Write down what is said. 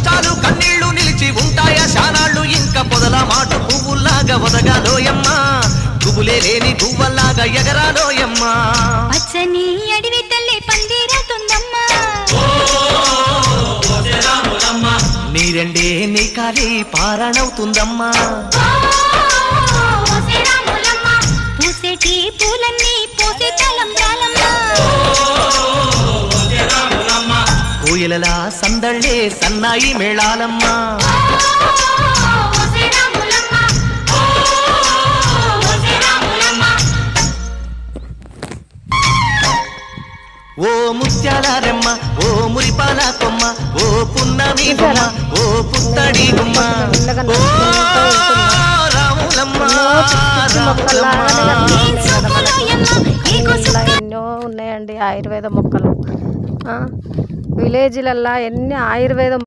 కష్టాలు కన్నీళ్లు నిలిచి ఉంటాయా శానాళ్ళు ఇంకా పొదల మాటు పువ్వుల్లాగా ఒదగాలోయమ్మా పువ్వులే లేని పువ్వల్లాగా ఎగరాలోయమ్మా పచ్చని అడవి తల్లి పందిరతుందమ్మా నీరెండే నీ కాలి పారణవుతుందమ్మా పూసేటి పూలన్నీ పోసే తలంబ్రాలమ్మా కోయిలలా సందళ్ళే సన్నాయి మేళాలమ్మా ఓ ముత్యాల రెమ్మ ఓ మురిపాల కొమ్మ ఓ పున్నమి బొమ్మ ఓ పుత్తడి గుమ్మ ఓ రాములమ్మ ఎన్నో ఉన్నాయండి ఆయుర్వేద మొక్కలు విలేజ్లల్లా ఎన్ని ఆయుర్వేద